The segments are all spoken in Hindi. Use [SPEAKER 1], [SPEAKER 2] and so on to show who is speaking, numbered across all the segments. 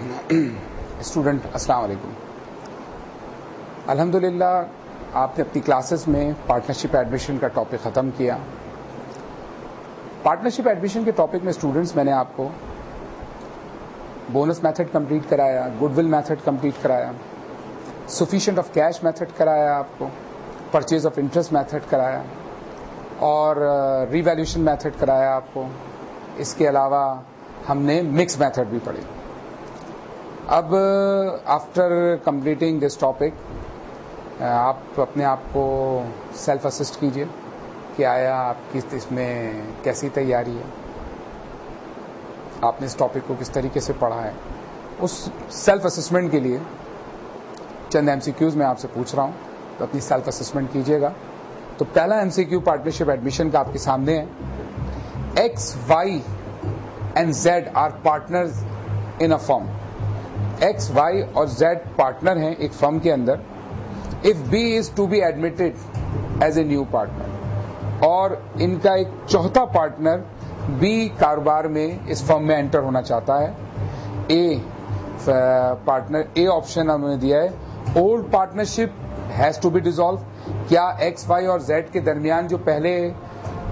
[SPEAKER 1] स्टूडेंट अस्सलाम वालेकुम। अल्हम्दुलिल्लाह आपने अपनी क्लासेस में पार्टनरशिप एडमिशन का टॉपिक ख़त्म किया। पार्टनरशिप एडमिशन के टॉपिक में स्टूडेंट्स मैंने आपको बोनस मेथड कंप्लीट कराया, गुडविल मेथड कंप्लीट कराया, सफिशिएंट ऑफ कैश मेथड कराया, आपको परचेज ऑफ इंटरेस्ट मेथड कराया और रिवैल्यूएशन मेथड कराया आपको। इसके अलावा हमने मिक्स मेथड भी पढ़ी। अब आफ्टर कंप्लीटिंग दिस टॉपिक आप अपने आप को सेल्फ असिस्ट कीजिए कि आया आपकी इसमें कैसी तैयारी है, आपने इस टॉपिक को किस तरीके से पढ़ा है। उस सेल्फ असेसमेंट के लिए चंद एमसीक्यूज मैं आपसे पूछ रहा हूँ, तो अपनी सेल्फ असेसमेंट कीजिएगा। तो पहला एमसीक्यू पार्टनरशिप एडमिशन का आपके सामने है। X, Y and Z are partners in a firm. X, Y और जेड पार्टनर हैं एक फर्म के अंदर। If B is to be admitted as a new partner, और इनका एक चौथा पार्टनर बी कारोबार में इस फर्म में एंटर होना चाहता है। ए पार्टनर, ए ऑप्शन हमने दिया है old partnership has to be dissolve. क्या एक्स, वाई और जेड के दरमियान जो पहले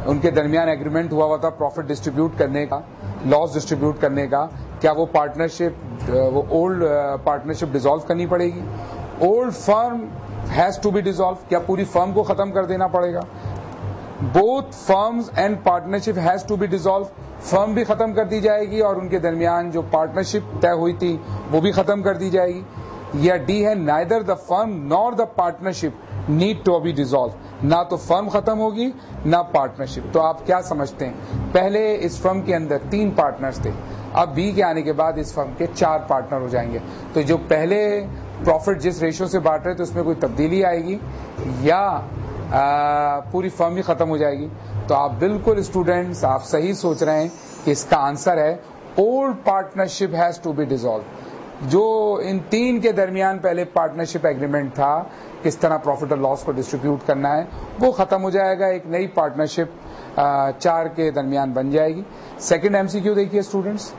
[SPEAKER 1] उनके दरमियान एग्रीमेंट हुआ था प्रॉफिट डिस्ट्रीब्यूट करने का, लॉस डिस्ट्रीब्यूट करने का, क्या वो पार्टनरशिप, वो ओल्ड पार्टनरशिप डिसॉल्व करनी पड़ेगी। Old firm has to be dissolve, क्या पूरी फर्म को खत्म कर देना पड़ेगा। Both firms and partnership has to be dissolve, firm भी खत्म कर दी जाएगी और उनके दरमियान जो पार्टनरशिप तय हुई थी वो भी खत्म कर दी जाएगी। या डी है neither the firm nor the partnership need to be dissolve, ना तो फर्म खत्म होगी ना पार्टनरशिप। तो आप क्या समझते हैं, पहले इस फर्म के अंदर 3 पार्टनर्स थे, अब बी के आने के बाद इस फर्म के 4 पार्टनर हो जाएंगे। तो जो पहले प्रॉफिट जिस रेशियो से बांट रहे थे उसमें कोई तब्दीली आएगी या पूरी फर्म ही खत्म हो जाएगी। तो आप बिल्कुल स्टूडेंट्स आप सही सोच रहे हैं कि इसका आंसर है old partnership has to be dissolve. जो इन 3 के दरमियान पहले पार्टनरशिप एग्रीमेंट था किस तरह प्रॉफिट और लॉस को डिस्ट्रीब्यूट करना है, वो खत्म हो जाएगा, एक नई पार्टनरशिप 4 के दरमियान बन जाएगी। सेकंड एमसीक्यू देखिए students,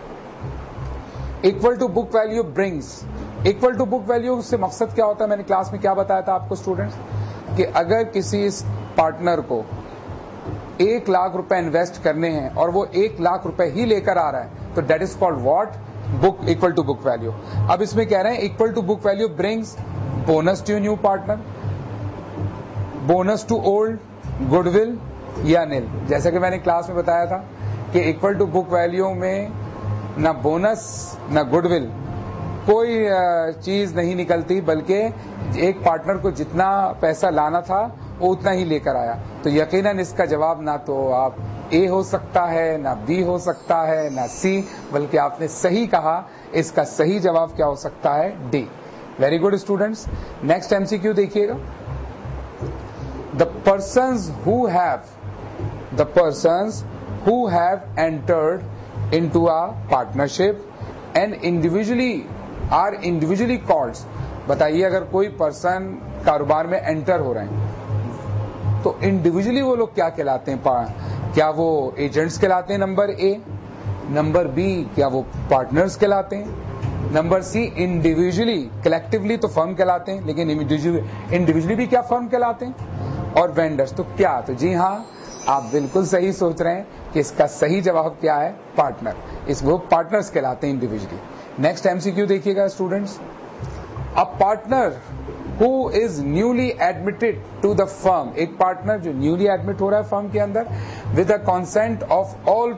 [SPEAKER 1] equal to book value brings. Equal to book value से मकसद क्या होता है, मैंने क्लास में क्या बताया था आपको स्टूडेंट्स, कि अगर किसी पार्टनर को 1 लाख रुपए इन्वेस्ट करने हैं और वो 1 लाख रुपए ही लेकर आ रहा है, तो that is called what, book, equal to book value. अब इसमें कह रहे हैं equal to book value brings bonus to new partner, bonus to old, goodwill या निल। जैसा कि मैंने क्लास में बताया था कि इक्वल टू बुक वैल्यू में ना बोनस ना गुडविल कोई चीज नहीं निकलती, बल्कि एक पार्टनर को जितना पैसा लाना था वो उतना ही लेकर आया। तो यकीनन इसका जवाब ना तो आप ए हो सकता है, ना बी हो सकता है, ना सी, बल्कि आपने सही कहा, इसका सही जवाब क्या हो सकता है, D. Very good students. Next MCQ देखिएगा, the persons who have entered into a partnership and are individually called. बताइए अगर कोई पर्सन कारोबार में एंटर हो रहे हैं तो इंडिविजुअली वो लोग क्या कहलाते हैं, क्या वो एजेंट्स कहलाते हैं, नंबर ए। नंबर बी, क्या वो पार्टनर्स कहलाते हैं। नंबर सी, इंडिविजुअली, कलेक्टिवली तो फर्म कहलाते हैं, लेकिन इंडिविजुअली भी क्या फर्म कहलाते हैं। और वेंडर्स, तो क्या, तो जी हाँ आप बिल्कुल सही सोच रहे हैं कि इसका सही जवाब क्या है, पार्टनर। इसको पार्टनर्स कहलाते हैं इंडिविजुअली। नेक्स्ट एमसीक्यू देखिएगा students, a partner who is newly admitted to the firm, एक पार्टनर जो न्यूली एडमिट हो रहा है फर्म के अंदर, with the consent of all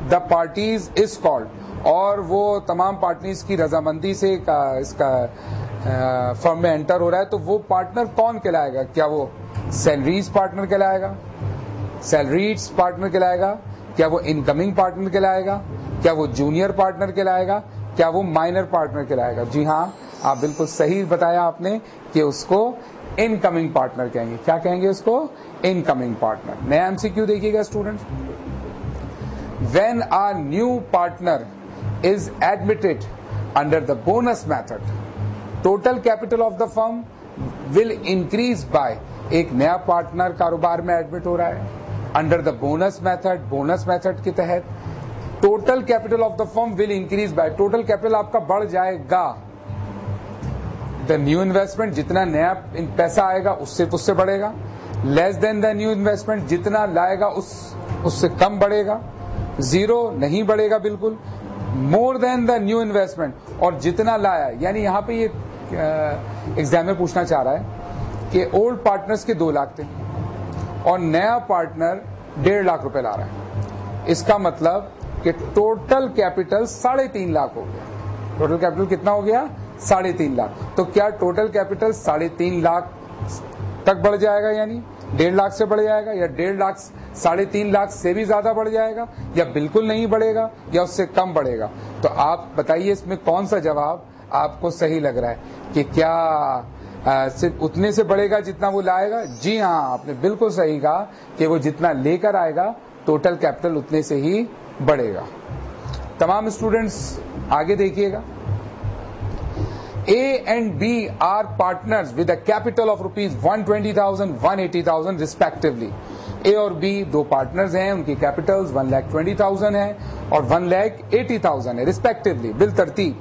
[SPEAKER 1] the parties is called, और वो तमाम पार्टीज की रजामंदी से इसका फर्म में एंटर हो रहा है, तो वो पार्टनर कौन कहलाएगा। क्या वो सैलरीज पार्टनर कहलाएगा, सैलरीज पार्टनर कहलाएगा, क्या वो इनकमिंग पार्टनर कहलाएगा, क्या वो जूनियर पार्टनर कहलाएगा, क्या वो माइनर पार्टनर कहलाएगा। जी हाँ आप बिल्कुल सही बताया आपने कि उसको इनकमिंग पार्टनर कहेंगे। क्या कहेंगे उसको, इनकमिंग पार्टनर। नया एमसीक्यू देखिएगा students, when a new partner is admitted under the bonus method, total capital of the firm will increase by. एक नया पार्टनर कारोबार में एडमिट हो रहा है under the bonus method, bonus method के तहत total capital of the firm will increase by, total capital आपका बढ़ जाएगा। द न्यू इन्वेस्टमेंट, जितना नया पैसा आएगा उससे बढ़ेगा। Less than the new investment, जितना लाएगा उससे कम बढ़ेगा। जीरो नहीं बढ़ेगा बिल्कुल। More than the new investment, और जितना लाया, यानी यहां पे ये एग्जाम में पूछना चाह रहा है कि ओल्ड पार्टनर्स के 2 लाख थे और नया पार्टनर 1.5 लाख रुपए ला रहा है। इसका मतलब कि टोटल कैपिटल 3.5 लाख हो गया। टोटल कैपिटल कितना हो गया? 3.5 लाख। तो क्या टोटल कैपिटल 3.5 लाख तक बढ़ जाएगा, यानी 1.5 लाख से बढ़ जाएगा, या 1.5 लाख 3.5 लाख से भी ज्यादा बढ़ जाएगा, या बिल्कुल नहीं बढ़ेगा, या उससे कम बढ़ेगा? तो आप बताइए इसमें कौन सा जवाब आपको सही लग रहा है कि क्या सिर्फ उतने से बढ़ेगा जितना वो लाएगा? जी हाँ, आपने बिल्कुल सही कहा कि वो जितना लेकर आएगा टोटल कैपिटल उतने से ही बढ़ेगा। तमाम स्टूडेंट्स आगे देखिएगा। A and B are partners with a capital of rupees 120,000, 180,000 respectively. A और B 2 पार्टनर्स हैं, उनकी कैपिटल्स 1,20,000 है और 1,80,000 है रिस्पेक्टिवली, बिल तरतीब।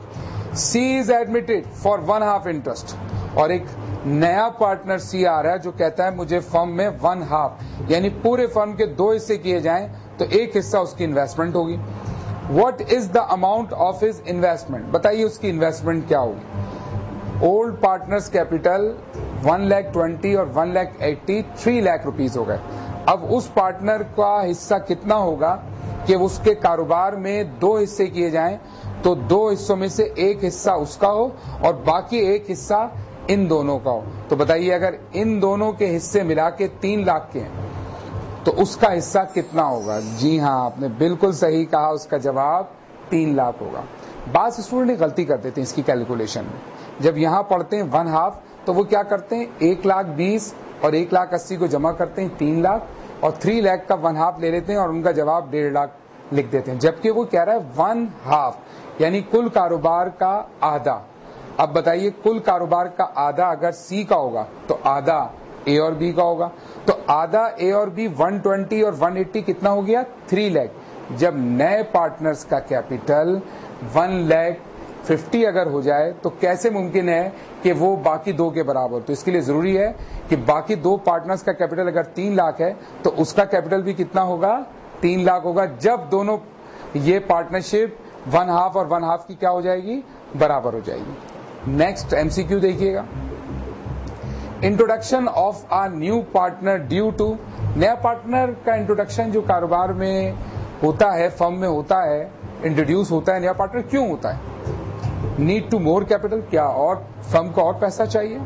[SPEAKER 1] C is admitted for 1/2 interest, और एक नया पार्टनर C आ रहा है जो कहता है मुझे फर्म में 1/2, यानी पूरे फर्म के 2 हिस्से किए जाएं तो 1 हिस्सा उसकी इन्वेस्टमेंट होगी। What is the amount of his investment? बताइए उसकी इन्वेस्टमेंट क्या होगी। ओल्ड पार्टनर्स कैपिटल 1,20,000 और 1,80,000 3 लाख रुपीस हो गए। अब उस पार्टनर का हिस्सा कितना होगा कि उसके कारोबार में 2 हिस्से किए जाएं तो 2 हिस्सों में से 1 हिस्सा उसका हो और बाकी 1 हिस्सा इन दोनों का हो। तो बताइए अगर इन दोनों के हिस्से मिला के 3 लाख के हैं तो उसका हिस्सा कितना होगा? जी हाँ, आपने बिल्कुल सही कहा, उसका जवाब 3 लाख होगा। बाद स्टूडेंट गलती कर देते हैं इसकी कैलकुलेशन में। जब यहाँ पढ़ते हैं 1/2 तो वो क्या करते हैं 1,20,000 और 1,80,000 को जमा करते हैं 3 लाख और 3 लाख का 1/2 ले लेते हैं और उनका जवाब 1.5 लाख लिख देते हैं, जबकि वो कह रहा है 1/2 यानी कुल कारोबार का आधा। अब बताइए कुल कारोबार का आधा अगर C का होगा तो आधा A और B का होगा, तो आधा A और B 120 और 180 कितना हो गया 3 लाख। जब नए पार्टनर्स का कैपिटल 1,50,000 अगर हो जाए तो कैसे मुमकिन है कि वो बाकी 2 के बराबर? तो इसके लिए जरूरी है कि बाकी 2 पार्टनर्स का कैपिटल अगर 3 लाख है तो उसका कैपिटल भी कितना होगा 3 लाख होगा, जब दोनों ये पार्टनरशिप 1/2 और 1/2 की क्या हो जाएगी बराबर हो जाएगी। नेक्स्ट MCQ देखिएगा। Introduction of a new partner due to, नया पार्टनर का इंट्रोडक्शन जो कारोबार में होता है, फर्म में होता है, इंट्रोड्यूस होता है नया पार्टनर, क्यों होता है? नीड टू मोर कैपिटल, क्या और फर्म को और पैसा चाहिए?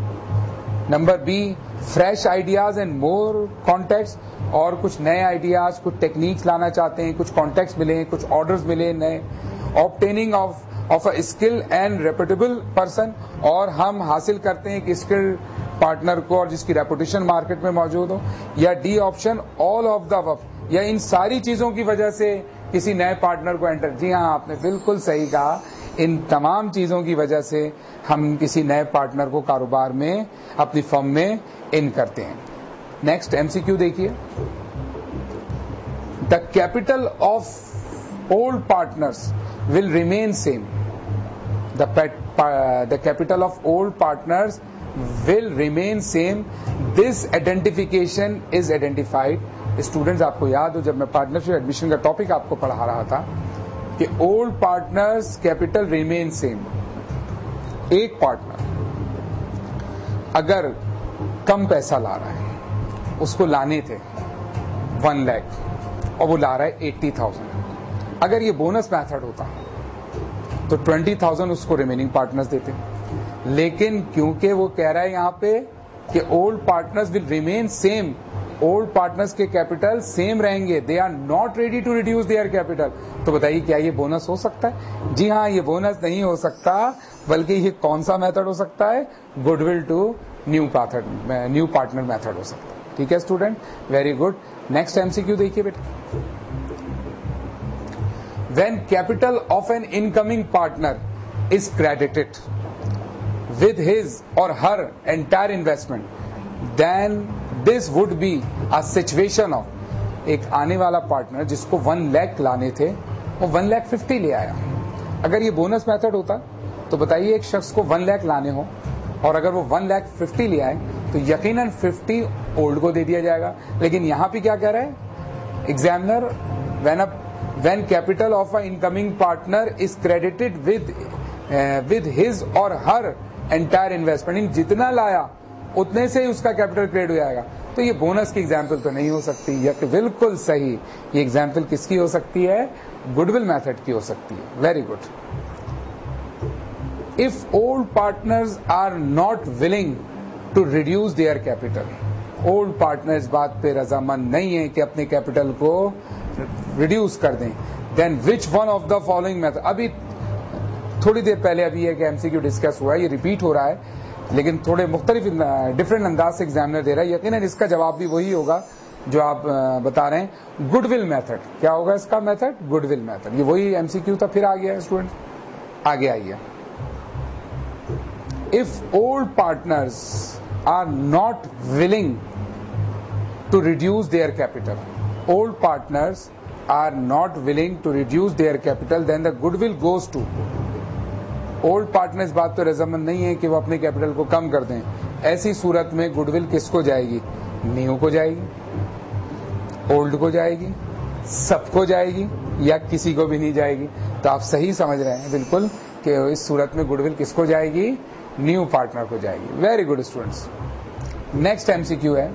[SPEAKER 1] Number B, fresh ideas and more contacts, और कुछ नए आइडियाज कुछ टेक्निक्स लाना चाहते हैं, कुछ कॉन्टेक्ट्स मिले, कुछ ऑर्डर्स मिले नए। Obtaining of a skill and reputable person, और हम हासिल करते हैं कि स्किल पार्टनर को और जिसकी रेपुटेशन मार्केट में मौजूद हो। या D option, all of the above, या इन सारी चीजों की वजह से किसी नए पार्टनर को एंटर। जी हाँ, आपने बिल्कुल सही कहा, इन तमाम चीजों की वजह से हम किसी नए पार्टनर को कारोबार में अपनी फर्म में इन करते हैं। नेक्स्ट MCQ देखिए। The capital of old partners will remain same. The capital of old partners will remain same. This identification is identified. Students आपको याद हो जब मैं पार्टनरशिप एडमिशन का टॉपिक आपको पढ़ा रहा था कि old partners capital remain same. एक पार्टनर अगर कम पैसा ला रहा है, उसको लाने थे 1 लाख और वो ला रहा है 80,000, अगर ये बोनस मेथड होता तो 20,000 उसको रिमेनिंग पार्टनर्स देते। लेकिन क्योंकि वो कह रहा है यहां पे कि old partners will remain same, old partners के कैपिटल सेम रहेंगे, they are not ready to reduce their capital, तो बताइए क्या ये बोनस हो सकता है? जी हाँ, ये बोनस नहीं हो सकता, बल्कि ये कौन सा मेथड हो सकता है? Goodwill to new partner method हो सकता है। ठीक है student, very good. Next MCQ देखिए बेटा। When capital of an incoming partner is credited with his or her entire investment, then this would be a situation of, एक आने वाला पार्टनर जिसको 1 लाख लाने थे वो 1,50,000 ले आया। अगर ये बोनस मेथड होता तो बताइए एक शख्स को 1 लाख लाने हो और अगर वो 1,50,000 ले आए तो यकीनन 50 ओल्ड को दे दिया जाएगा। लेकिन यहां पे क्या कह रहा है examiner, when capital of an incoming partner is credited with his or her entire investment, इन जितना लाया उतने से ही उसका कैपिटल क्रेडिट हो जाएगा। तो ये बोनस की एग्जाम्पल तो नहीं हो सकती। ये बिल्कुल सही, ये एग्जाम्पल किसकी हो सकती है? गुडविल मेथड की हो सकती है। Very good. If old partners are not willing to reduce their capital, old partner इस बात पे रजामंद नहीं है कि अपने कैपिटल को रिड्यूस कर दें, then which one of the following method, अभी थोड़ी देर पहले अभी एक एमसीक्यू डिस्कस हुआ है, ये रिपीट हो रहा है लेकिन थोड़े मुख्तलिफ डिफरेंट अंदाज से एग्जामिनर दे रहा है। यकीनन इसका जवाब भी वही होगा जो आप बता रहे हैं, गुडविल मेथड। क्या होगा इसका मेथड? Goodwill method. ये वही एमसीक्यू था, फिर आ गया स्टूडेंट, आगे आइए। If old partners are not willing to reduce their capital, old partners are not willing to reduce their capital, then the goodwill goes to old partners। बात तो रजामंद नहीं है कि वो अपने कैपिटल को कम कर दें। ऐसी सूरत में गुडविल किसको जाएगी? न्यू को जाएगी, ओल्ड को जाएगी, सबको जाएगी, या किसी को भी नहीं जाएगी? तो आप सही समझ रहे हैं बिल्कुल कि इस सूरत में गुडविल किसको जाएगी? न्यू पार्टनर को जाएगी। Very good students. Next MCQ है,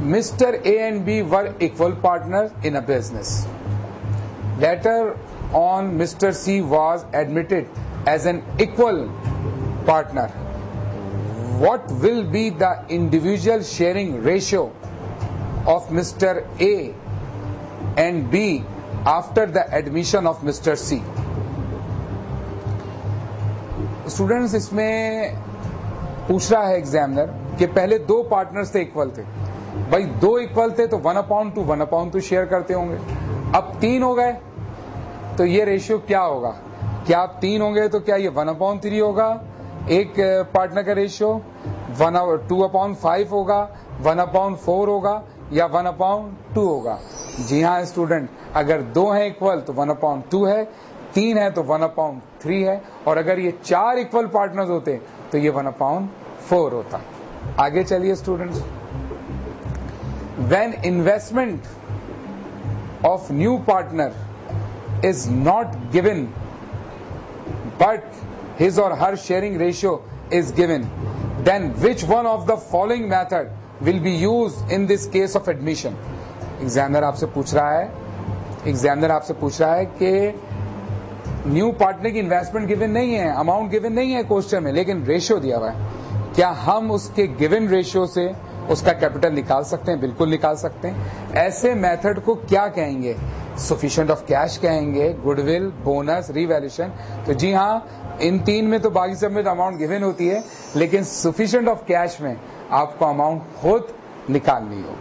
[SPEAKER 1] Mr. A and B were equal partners in a business. Later on, Mr. C was admitted as an equal partner. What will be the individual sharing ratio of Mr. A and B after the admission of Mr. C? Students, इसमें पूछ रहा है एग्जामिनर कि पहले दो पार्टनर्स थे, इक्वल थे। भाई दो इक्वल थे तो 1/2 शेयर करते होंगे। अब 3 हो गए तो ये रेशियो क्या होगा? क्या आप 3 होंगे तो क्या ये 1/3 होगा एक पार्टनर का रेशियो, 2/5 होगा, 1/4 होगा, या 1/2 होगा? जी हाँ स्टूडेंट, अगर 2 हैं इक्वल तो 1/2 है, 3 है तो 1/3 है, और अगर ये 4 इक्वल पार्टनर्स होते तो ये 1/4 होता। आगे चलिए students. When investment of new partner is not given but his or her sharing ratio is given, then which one of the following method will be used in this case of admission? Examiner आपसे पूछ रहा है कि न्यू पार्टनर की इन्वेस्टमेंट गिवन नहीं है, अमाउंट गिवन नहीं है क्वेश्चन में, लेकिन रेशियो दिया हुआ है। क्या हम उसके गिवन रेशियो से उसका कैपिटल निकाल सकते हैं? बिल्कुल निकाल सकते हैं। ऐसे मेथड को क्या कहेंगे? सफिशिएंट ऑफ कैश कहेंगे, गुडविल, बोनस, रिवैल्यूएशन। तो जी हाँ, इन 3 में तो बाकी सब में तो अमाउंट गिवन होती है, लेकिन सफिशिएंट ऑफ कैश में आपको अमाउंट खुद निकालनी हो।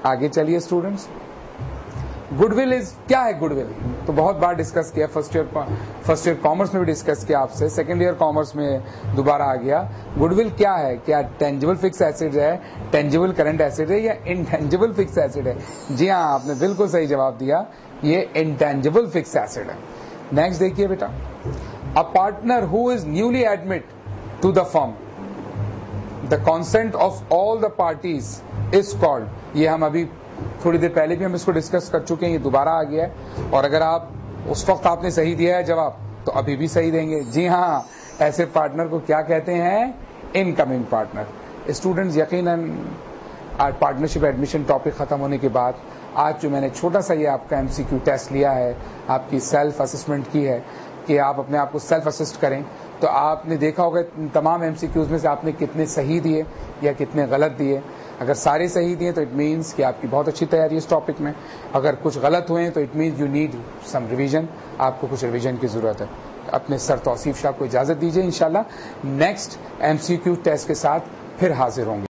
[SPEAKER 1] आगे चलिए स्टूडेंट्स। गुडविल इज क्या है? गुडविल तो बहुत बार डिस्कस किया, फर्स्ट ईयर कॉमर्स में भी डिस्कस किया आपसे, सेकंड ईयर कॉमर्स में दोबारा आ गया। गुडविल क्या है? क्या टेंजिबल फिक्स एसेट है, टेंजिबल करंट एसेट है, या इनटेंजिबल फिक्स एसेट है? जी हाँ, आपने बिल्कुल सही जवाब दिया, ये इनटेंजिबल फिक्स एसेट है। नेक्स्ट देखिए बेटा, a partner who is newly admit to the firm, the consent of all the parties is called. ये हम अभी थोड़ी देर पहले भी हम इसको डिस्कस कर चुके हैं, ये दोबारा आ गया है। और अगर आप उस वक्त आपने सही दिया है जवाब तो अभी भी सही देंगे। जी हाँ, ऐसे पार्टनर को क्या कहते हैं? Incoming partner. स्टूडेंट्स, यकीनन आज पार्टनरशिप एडमिशन टॉपिक खत्म होने के बाद आज जो मैंने छोटा सा ये आपका एमसीक्यू टेस्ट लिया है, आपकी सेल्फ असेसमेंट की है कि आप अपने आप को सेल्फ असिस्ट करें, तो आपने देखा होगा तमाम एमसीक्यूज में से आपने कितने सही दिए या कितने गलत दिए। अगर सारे सही दिए तो इट मीन्स कि आपकी बहुत अच्छी तैयारी है इस टॉपिक में। अगर कुछ गलत हुए तो it means you need some revision, आपको कुछ रिवीजन की जरूरत है। अपने सर तौसीफ शाह को इजाजत दीजिए, इंशाल्लाह नेक्स्ट एमसीक्यू टेस्ट के साथ फिर हाजिर होंगे।